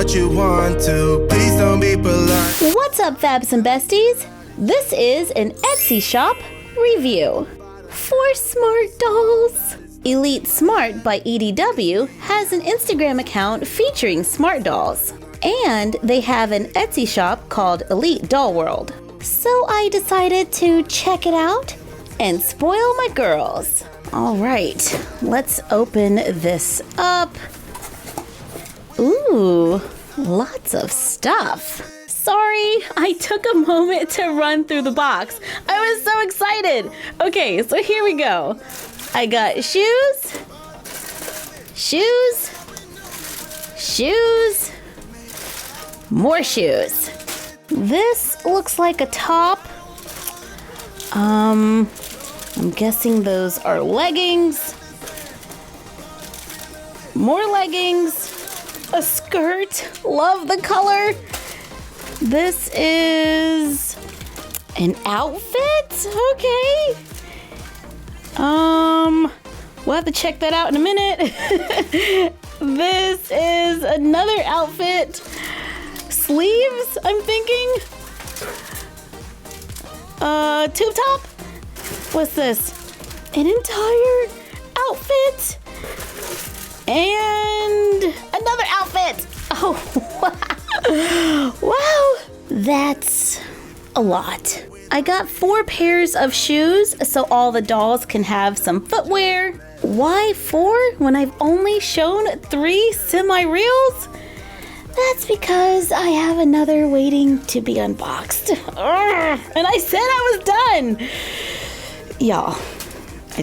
what you want to. Please don't be polite. What's up, Fabsome besties? This is an Etsy shop review for smart dolls. Elite Smart by EDW has an Instagram account featuring smart dolls, and they have an Etsy shop called Elite Doll World. So I decided to check it out and spoil my girls. All right, let's open this up. Ooh, lots of stuff. Sorry, I took a moment to run through the box. I was so excited. Okay, so here we go. I got shoes, more shoes. This looks like a top. I'm guessing those are leggings. More leggings. A skirt. Love the color. This is an outfit? Okay. We'll have to check that out in a minute. This is another outfit. Sleeves, I'm thinking. Tube top? What's this? An entire outfit. And another outfit. Oh, wow. Wow. That's a lot. I got 4 pairs of shoes so all the dolls can have some footwear. Why 4 when I've only shown 3 semi-reels? That's because I have another waiting to be unboxed. And I said I was done. Y'all, I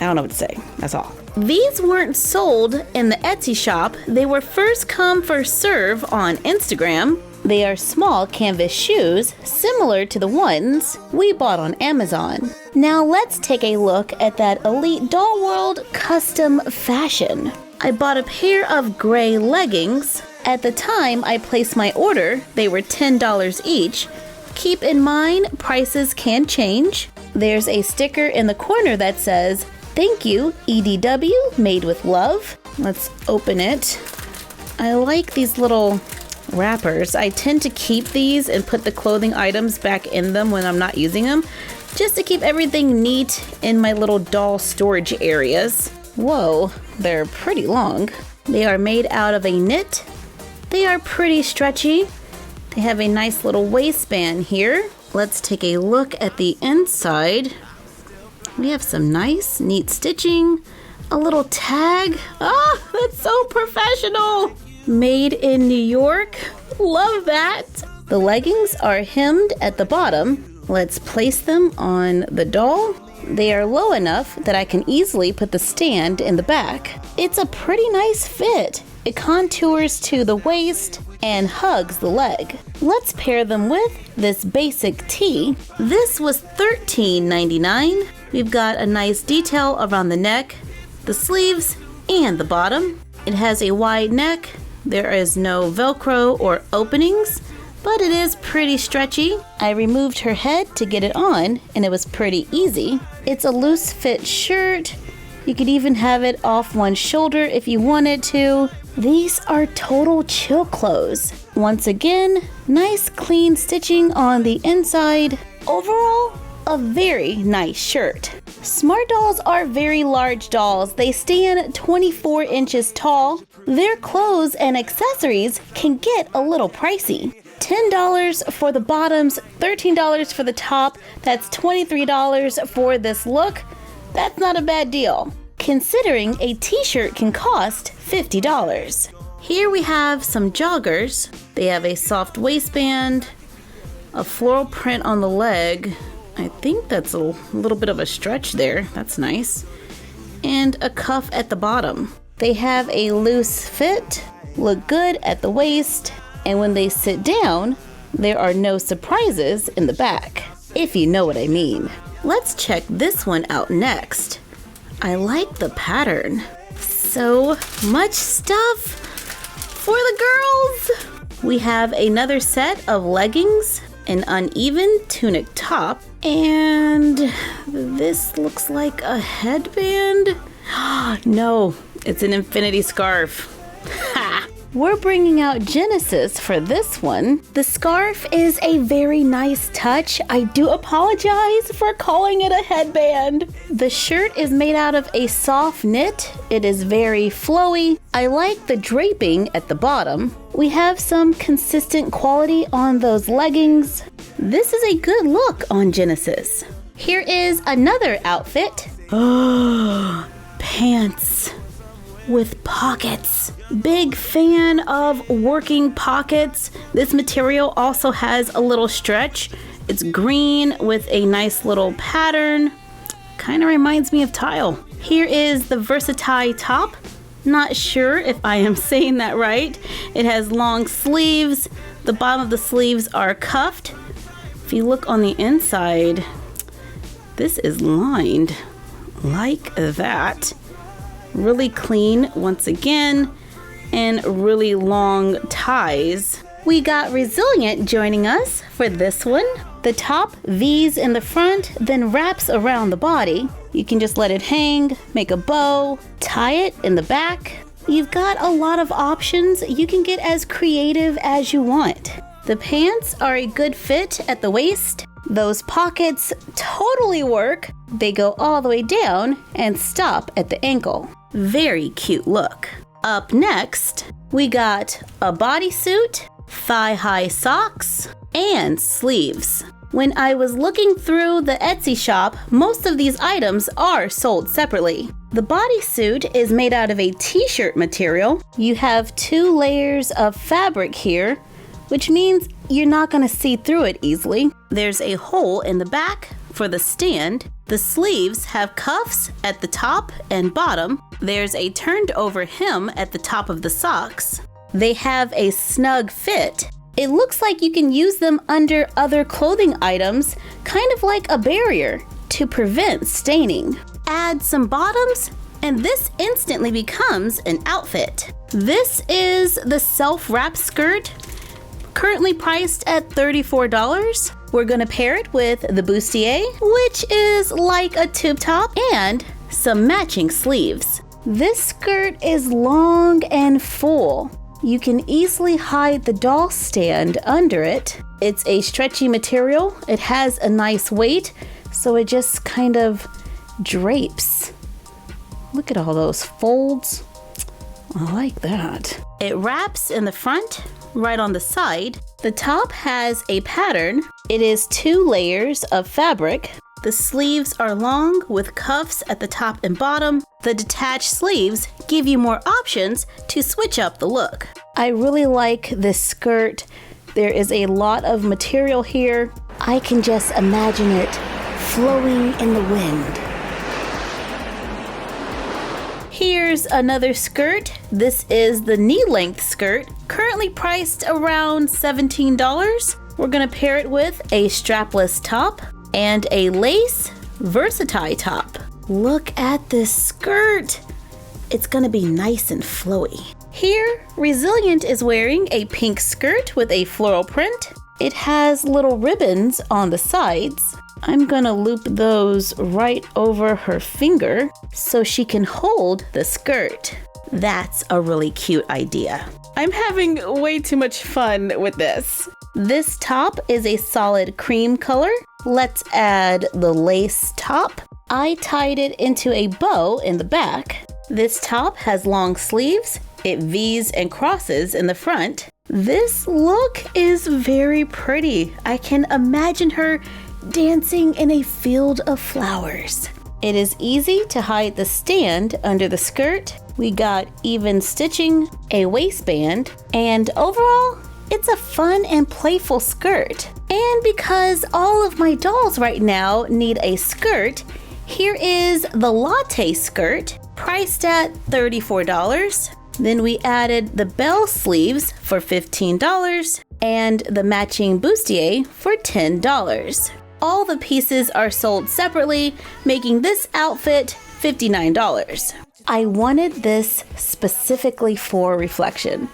don't know what to say. That's all. These weren't sold in the Etsy shop. They were first come, first serve on Instagram. They are small canvas shoes, similar to the ones we bought on Amazon. Now let's take a look at that Elite Doll World custom fashion. I bought a pair of gray leggings. At the time I placed my order, they were $10 each. Keep in mind, prices can change. There's a sticker in the corner that says, "Thank you, EDW, made with love." Let's open it. I like these little wrappers. I tend to keep these and put the clothing items back in them when I'm not using them, just to keep everything neat in my little doll storage areas. Whoa, they're pretty long. They are made out of a knit. They are pretty stretchy. They have a nice little waistband here. Let's take a look at the inside. We have some nice, neat stitching. A little tag. Oh, that's so professional. Made in New York. Love that. The leggings are hemmed at the bottom. Let's place them on the doll. They are low enough that I can easily put the stand in the back. It's a pretty nice fit. It contours to the waist and hugs the leg. Let's pair them with this basic tee. This was $13.99. We've got a nice detail around the neck, the sleeves, and the bottom. It has a wide neck. There is no Velcro or openings, but it is pretty stretchy. I removed her head to get it on, and it was pretty easy. It's a loose fit shirt. You could even have it off one shoulder if you wanted to. These are total chill clothes. Once again, nice clean stitching on the inside. Overall, a very nice shirt. Smart dolls are very large dolls. They stand 24 inches tall. Their clothes and accessories can get a little pricey. $10 for the bottoms, $13 for the top. That's $23 for this look. That's not a bad deal, considering a t-shirt can cost $50. Here we have some joggers. They have a soft waistband, a floral print on the leg. I think that's a little bit of a stretch there. That's nice. And a cuff at the bottom. They have a loose fit, look good at the waist, and when they sit down, there are no surprises in the back, if you know what I mean. Let's check this one out next. I like the pattern. So much stuff for the girls. We have another set of leggings, an uneven tunic top, and this looks like a headband. No, it's an infinity scarf. Ha! we're bringing out Genesis for this one. The scarf is a very nice touch. I do apologize for calling it a headband. The shirt is made out of a soft knit. It is very flowy. I like the draping at the bottom. We have some consistent quality on those leggings. This is a good look on Genesis. Here is another outfit. Oh, pants with pockets. Big fan of working pockets. This material also has a little stretch. It's green with a nice little pattern. Kind of reminds me of tile. Here is the Versatile top. Not sure if I am saying that right. It has long sleeves. The bottom of the sleeves are cuffed. If you look on the inside, this is lined like that. Really clean once again, and really long ties. We got Resilient joining us for this one. The top V's in the front, then wraps around the body. You can just let it hang, make a bow, tie it in the back. You've got a lot of options. You can get as creative as you want. The pants are a good fit at the waist. Those pockets totally work. They go all the way down and stop at the ankle. Very cute look. Up next, we got a bodysuit, thigh-high socks, and sleeves. When I was looking through the Etsy shop, most of these items are sold separately. The bodysuit is made out of a t-shirt material. You have 2 layers of fabric here, which means you're not going to see through it easily. There's a hole in the back for the stand. The sleeves have cuffs at the top and bottom. There's a turned over hem at the top of the socks. They have a snug fit. It looks like you can use them under other clothing items, kind of like a barrier to prevent staining. Add some bottoms, and this instantly becomes an outfit. This is the self-wrap skirt, currently priced at $34. We're gonna pair it with the bustier, which is like a tube top, and some matching sleeves. This skirt is long and full. You can easily hide the doll stand under it. It's a stretchy material. It has a nice weight, so it just kind of drapes. Look at all those folds. I like that. It wraps in the front, right on the side. The top has a pattern. It is 2 layers of fabric. The sleeves are long with cuffs at the top and bottom. The detached sleeves give you more options to switch up the look. I really like this skirt. There is a lot of material here. I can just imagine it flowing in the wind. Here's another skirt. This is the knee-length skirt, currently priced around $17. We're gonna pair it with a strapless top and a lace Versatile top. Look at this skirt. It's gonna be nice and flowy. Here, Resilient is wearing a pink skirt with a floral print. It has little ribbons on the sides. I'm gonna loop those right over her finger so she can hold the skirt. That's a really cute idea. I'm having way too much fun with this. This top is a solid cream color. Let's add the lace top. I tied it into a bow in the back. This top has long sleeves. It V's and crosses in the front. This look is very pretty. I can imagine her dancing in a field of flowers. It is easy to hide the stand under the skirt. We got even stitching, a waistband, and overall, it's a fun and playful skirt. And because all of my dolls right now need a skirt, here is the latte skirt, priced at $34. Then we added the bell sleeves for $15 and the matching bustier for $10. All the pieces are sold separately, making this outfit $59. I wanted this specifically for Reflection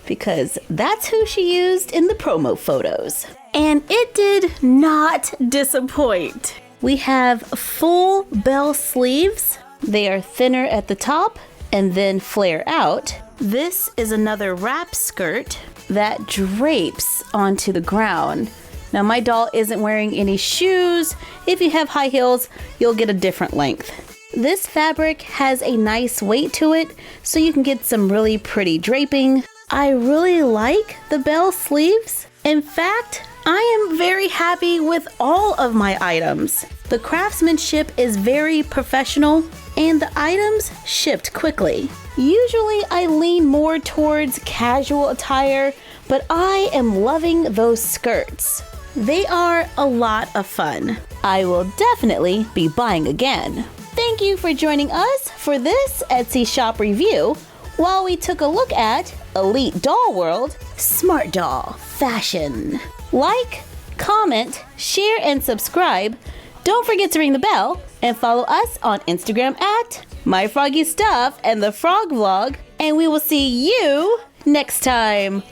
because that's who she used in the promo photos. And it did not disappoint. We have full bell sleeves. They are thinner at the top and then flare out. This is another wrap skirt that drapes onto the ground. Now my doll isn't wearing any shoes. If you have high heels, you'll get a different length. This fabric has a nice weight to it, so you can get some really pretty draping. I really like the bell sleeves. In fact, I am very happy with all of my items. The craftsmanship is very professional and the items shipped quickly. Usually I lean more towards casual attire, but I am loving those skirts. They are a lot of fun. I will definitely be buying again. Thank you for joining us for this Etsy shop review while we took a look at Elite Doll World Smart Doll Fashion. Like, comment, share, and subscribe. Don't forget to ring the bell and follow us on Instagram at MyFroggyStuff and the Frog Vlog. And we will see you next time.